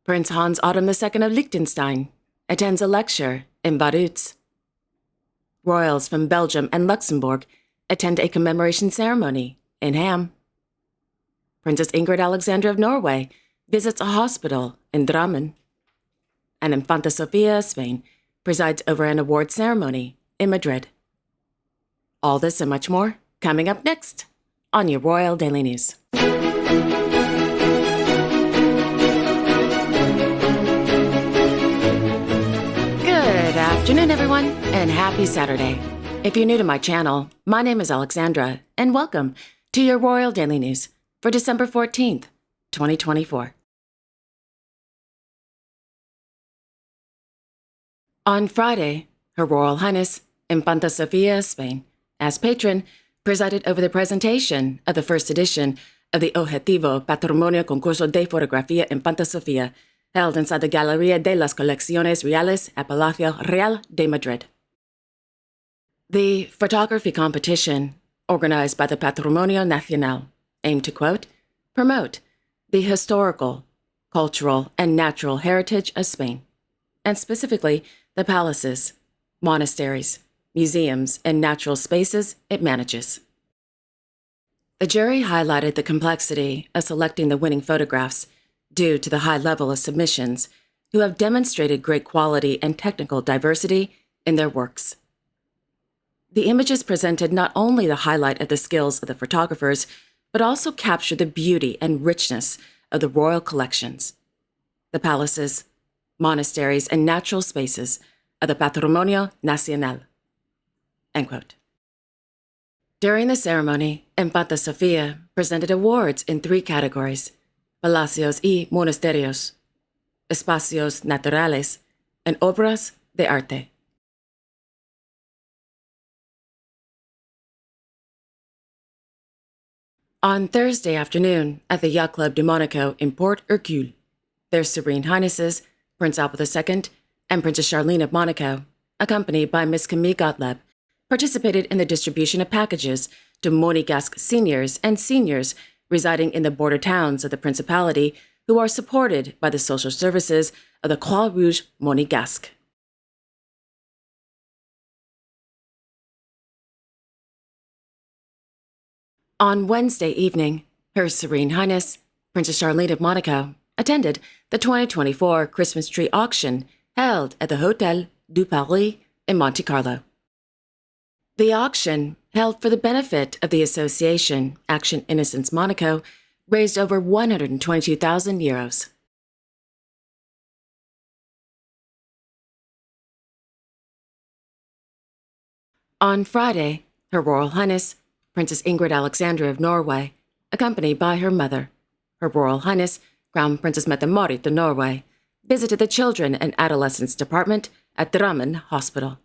Prince Hans Otto II of Liechtenstein attends a lecture in Vaduz. Royals from Belgium and Luxembourg attend a commemoration ceremony in Ham. Princess Ingrid Alexandra of Norway visits a hospital in Drammen. And Infanta Sofia of Spain presides over an award ceremony in Madrid. All this and much more coming up next on your Royal Daily News. Good afternoon, everyone, and happy Saturday. If you're new to my channel, my name is Alexandra, and welcome to your Royal Daily News for December 14th, 2024. On Friday, Her Royal Highness Infanta Sofia of Spain, as patron, presided over the presentation of the first edition of the Objetivo Patrimonio Concurso de Fotografía Infanta Sofía, held inside the Galería de las Colecciones Reales at Palacio Real de Madrid. The photography competition, organized by the Patrimonio Nacional, aimed to, quote, promote the historical, cultural, and natural heritage of Spain, and specifically the palaces, monasteries, museums, and natural spaces it manages. The jury highlighted the complexity of selecting the winning photographs due to the high level of submissions who have demonstrated great quality and technical diversity in their works. The images presented not only the highlight of the skills of the photographers, but also capture the beauty and richness of the royal collections, the palaces, monasteries, and natural spaces of the Patrimonio Nacional. End quote. During the ceremony, Infanta Sofia presented awards in 3 categories: Palacios y Monasterios, Espacios Naturales, and Obras de Arte. On Thursday afternoon at the Yacht Club de Monaco in Port Hercule, Their Serene Highnesses, Prince Albert II and Princess Charlene of Monaco, accompanied by Miss Camille Gottlieb, participated in the distribution of packages to Monégasque seniors and seniors residing in the border towns of the Principality who are supported by the social services of the Croix Rouge Monégasque. On Wednesday evening, Her Serene Highness, Princess Charlene of Monaco, attended the 2024 Christmas tree auction held at the Hôtel du Paris in Monte Carlo. The auction, held for the benefit of the association Action Innocence Monaco, raised over 122,000 euros. On Friday, Her Royal Highness Princess Ingrid Alexandra of Norway, accompanied by her mother, Her Royal Highness Crown Princess Mette-Marit of Norway, visited the Children and Adolescents Department at Drammen Hospital.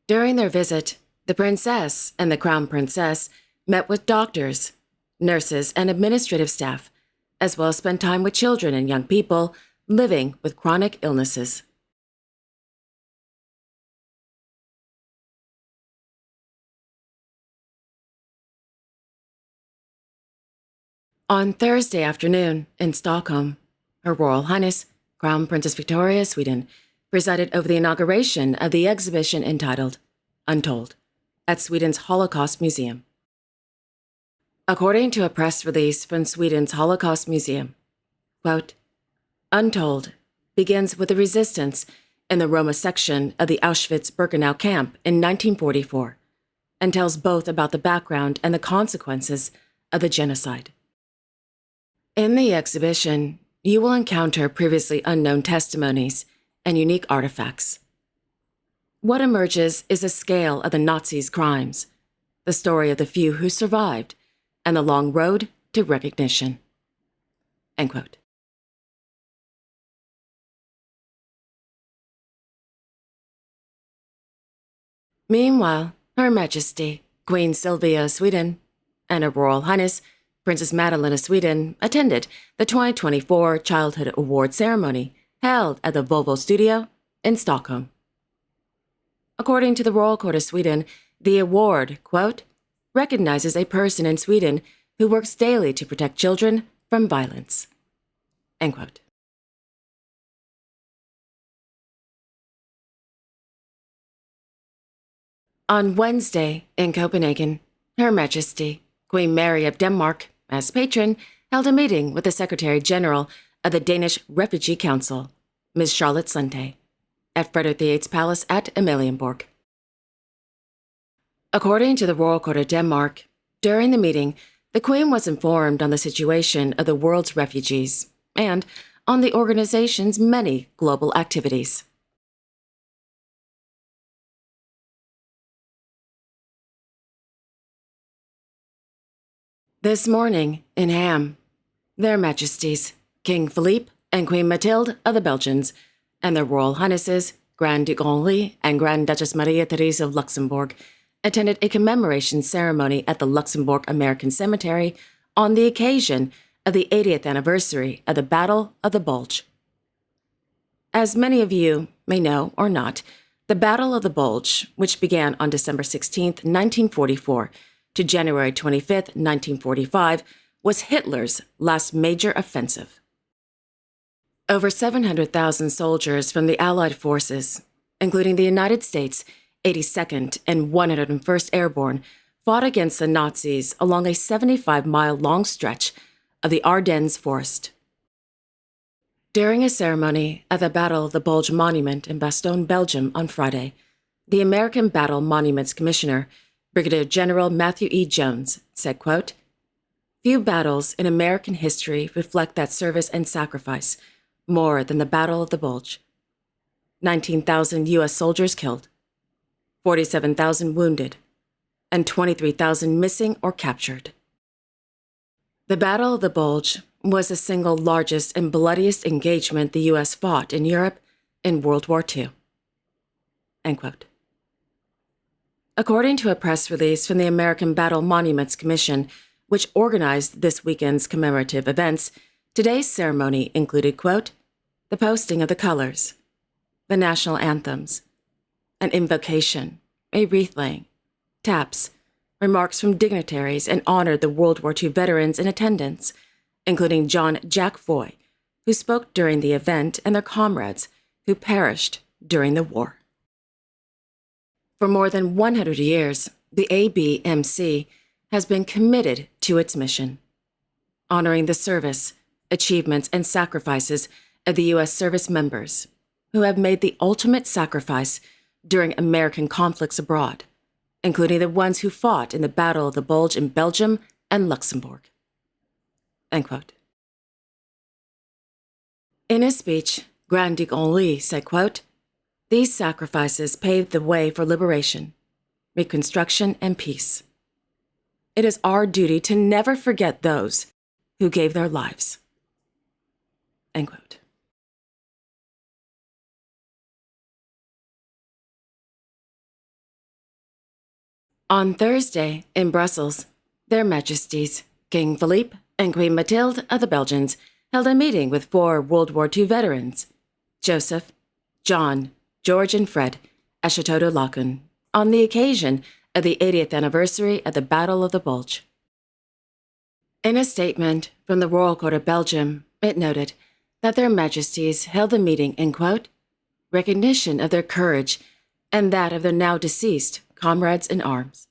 During their visit, the princess and the Crown Princess met with doctors, nurses, and administrative staff, as well as spent time with children and young people living with chronic illnesses. On Thursday afternoon in Stockholm, Her Royal Highness Crown Princess Victoria of Sweden presided over the inauguration of the exhibition entitled Untold at Sweden's Holocaust Museum. According to a press release from Sweden's Holocaust Museum, quote, Untold begins with the resistance in the Roma section of the Auschwitz-Birkenau camp in 1944 and tells both about the background and the consequences of the genocide. In the exhibition, you will encounter previously unknown testimonies and unique artifacts. What emerges is a scale of the Nazis' crimes, the story of the few who survived, and the long road to recognition. End quote. Meanwhile, Her Majesty Queen Sylvia of Sweden and Her Royal Highness Princess Madeleine of Sweden attended the 2024 Childhood Award ceremony held at the Volvo Studio in Stockholm. According to the Royal Court of Sweden, the award, quote, recognizes a person in Sweden who works daily to protect children from violence. End quote. On Wednesday, in Copenhagen, Her Majesty, Queen Mary of Denmark, as patron, held a meeting with the Secretary-General of the Danish Refugee Council, Ms. Charlotte Sunde, at Frederik VIII's palace at Amalienborg. According to the Royal Court of Denmark, during the meeting, the Queen was informed on the situation of the world's refugees and on the organization's many global activities. This morning, in Ham, Their Majesties, King Philippe and Queen Mathilde of the Belgians, and their Royal Highnesses, Grand Duke Henri and Grand Duchess Maria Therese of Luxembourg, attended a commemoration ceremony at the Luxembourg American Cemetery on the occasion of the 80th anniversary of the Battle of the Bulge. As many of you may know or not, the Battle of the Bulge, which began on December 16, 1944, to January 25, 1945, was Hitler's last major offensive. Over 700,000 soldiers from the Allied forces, including the United States, 82nd and 101st Airborne, fought against the Nazis along a 75-mile-long stretch of the Ardennes forest. During a ceremony at the Battle of the Bulge Monument in Bastogne, Belgium on Friday, the American Battle Monuments Commissioner, Brigadier General Matthew E. Jones, said, quote, "Few battles in American history reflect that service and sacrifice more than the Battle of the Bulge. 19,000 U.S. soldiers killed, 47,000 wounded, and 23,000 missing or captured. The Battle of the Bulge was the single largest and bloodiest engagement the U.S. fought in Europe in World War II." End quote. According to a press release from the American Battle Monuments Commission, which organized this weekend's commemorative events, today's ceremony included, quote, the posting of the colors, the national anthems, an invocation, a wreath-laying, taps, remarks from dignitaries, and honored the World War II veterans in attendance, including John Jack Foy, who spoke during the event, and their comrades who perished during the war. For more than 100 years, the ABMC has been committed to its mission, honoring the service, achievements, and sacrifices of the U.S. service members who have made the ultimate sacrifice during American conflicts abroad, including the ones who fought in the Battle of the Bulge in Belgium and Luxembourg. End quote. In his speech, Grand Duke Henri said, quote, "These sacrifices paved the way for liberation, reconstruction, and peace. It is our duty to never forget those who gave their lives." End quote. On Thursday, in Brussels, Their Majesties, King Philippe and Queen Mathilde of the Belgians, held a meeting with 4 World War II veterans, Joseph, John, George, and Fred, at Chateau de Laeken, on the occasion of the 80th anniversary of the Battle of the Bulge. In a statement from the Royal Court of Belgium, it noted that Their Majesties held the meeting in, quote, recognition of their courage and that of their now deceased comrades in arms.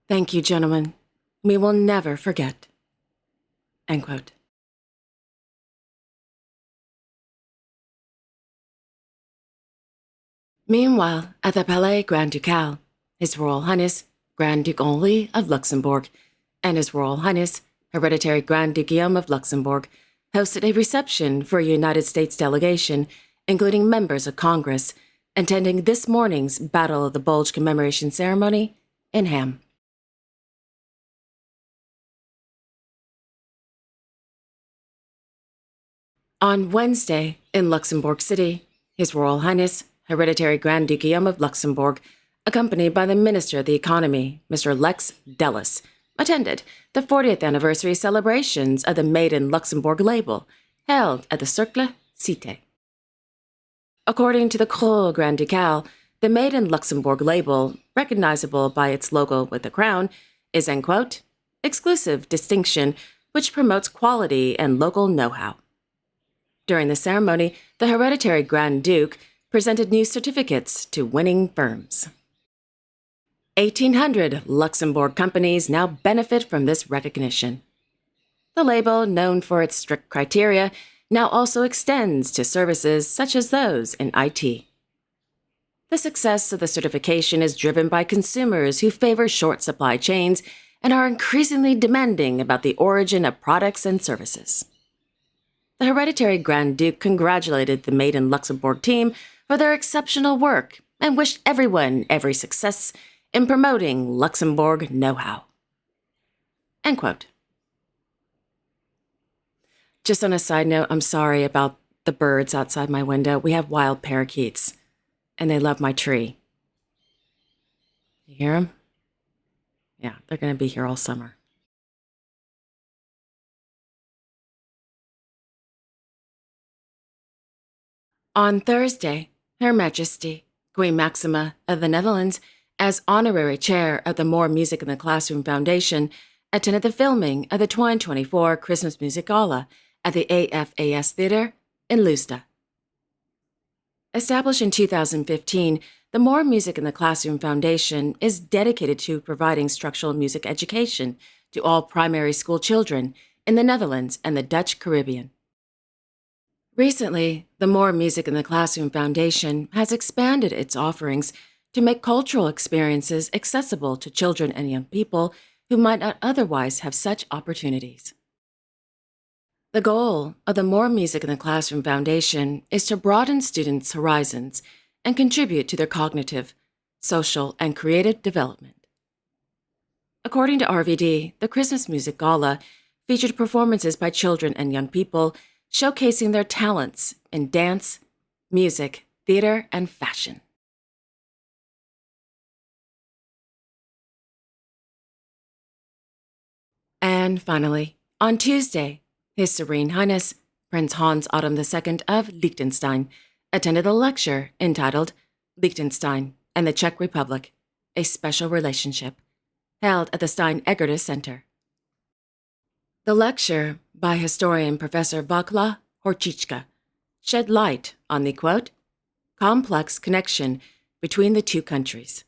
Thank you, gentlemen. We will never forget. End quote. Meanwhile, at the Palais Grand Ducal, His Royal Highness Grand Duke Henri of Luxembourg and His Royal Highness Hereditary Grand Duke Guillaume of Luxembourg hosted a reception for a United States delegation, including members of Congress, attending this morning's Battle of the Bulge commemoration ceremony in Ham. On Wednesday, in Luxembourg City, His Royal Highness Hereditary Grand Duke Guillaume of Luxembourg, accompanied by the Minister of the Economy, Mr. Lex Dellis, attended the 40th anniversary celebrations of the Made in Luxembourg label, held at the Cercle Cité. According to the Cour Grand Ducal, the Made in Luxembourg label, recognizable by its logo with the crown, is, end quote, exclusive distinction which promotes quality and local know-how. During the ceremony, the hereditary Grand Duke presented new certificates to winning firms. 1,800 Luxembourg companies now benefit from this recognition. The label, known for its strict criteria, now also extends to services such as those in IT. The success of the certification is driven by consumers who favor short supply chains and are increasingly demanding about the origin of products and services. The hereditary Grand Duke congratulated the Made in Luxembourg team for their exceptional work and wished everyone every success in promoting Luxembourg know-how. End quote. Just on a side note, I'm sorry about the birds outside my window. We have wild parakeets, and they love my tree. You hear them? Yeah, they're going to be here all summer. On Thursday, Her Majesty, Queen Maxima of the Netherlands, as honorary chair of the More Music in the Classroom Foundation, attended the filming of the 2024 Christmas Music Gala at the AFAS Theater in Leusden. Established in 2015, the More Music in the Classroom Foundation is dedicated to providing structural music education to all primary school children in the Netherlands and the Dutch Caribbean. Recently, the More Music in the Classroom Foundation has expanded its offerings to make cultural experiences accessible to children and young people who might not otherwise have such opportunities. The goal of the More Music in the Classroom Foundation is to broaden students' horizons and contribute to their cognitive, social, and creative development. According to RVD, the Christmas Music Gala featured performances by children and young people showcasing their talents in dance, music, theater, and fashion. And finally, on Tuesday, His Serene Highness, Prince Hans Adam II of Liechtenstein, attended a lecture entitled Liechtenstein and the Czech Republic, A Special Relationship, held at the Stein-Eggertus Center. The lecture, by historian Professor Václav Horčíčka, shed light on the, quote, complex connection between the two countries.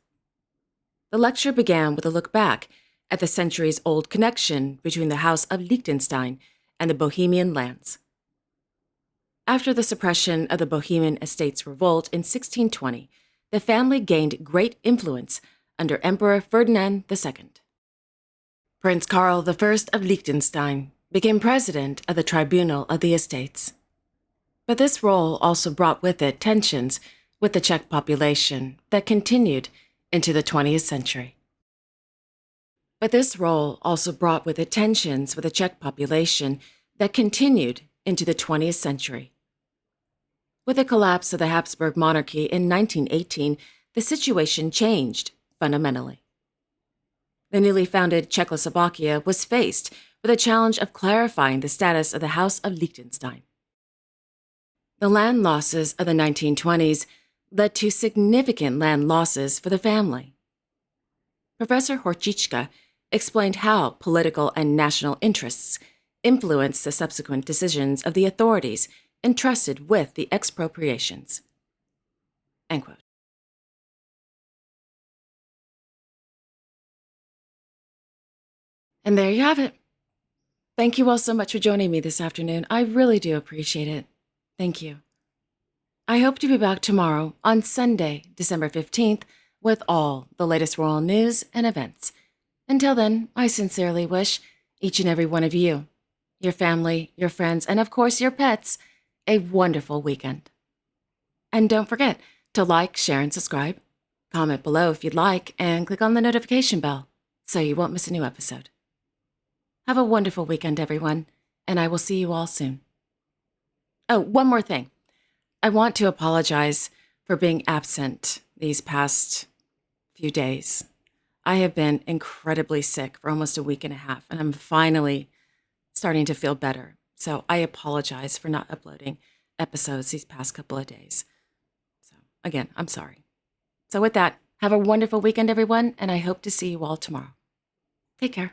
The lecture began with a look back at the centuries-old connection between the House of Liechtenstein and the Bohemian lands. After the suppression of the Bohemian Estates Revolt in 1620, the family gained great influence under Emperor Ferdinand II. Prince Karl I of Liechtenstein became president of the Tribunal of the Estates. But this role also brought with it tensions with the Czech population that continued into the 20th century. With the collapse of the Habsburg monarchy in 1918, the situation changed fundamentally. The newly founded Czechoslovakia was faced with the challenge of clarifying the status of the House of Liechtenstein. The land losses of the 1920s led to significant land losses for the family. Professor Horčíčka explained how political and national interests influenced the subsequent decisions of the authorities entrusted with the expropriations. End quote. And there you have it. Thank you all so much for joining me this afternoon. I really do appreciate it. Thank you. I hope to be back tomorrow on Sunday, December 15th, with all the latest royal news and events. Until then, I sincerely wish each and every one of you, your family, your friends, and of course your pets, a wonderful weekend. And don't forget to like, share, and subscribe. Comment below if you'd like, and click on the notification bell so you won't miss a new episode. Have a wonderful weekend, everyone, and I will see you all soon. Oh, one more thing. I want to apologize for being absent these past few days. I have been incredibly sick for almost a week and a half, and I'm finally starting to feel better. So I apologize for not uploading episodes these past couple of days. So again, I'm sorry. So with that, have a wonderful weekend, everyone, and I hope to see you all tomorrow. Take care.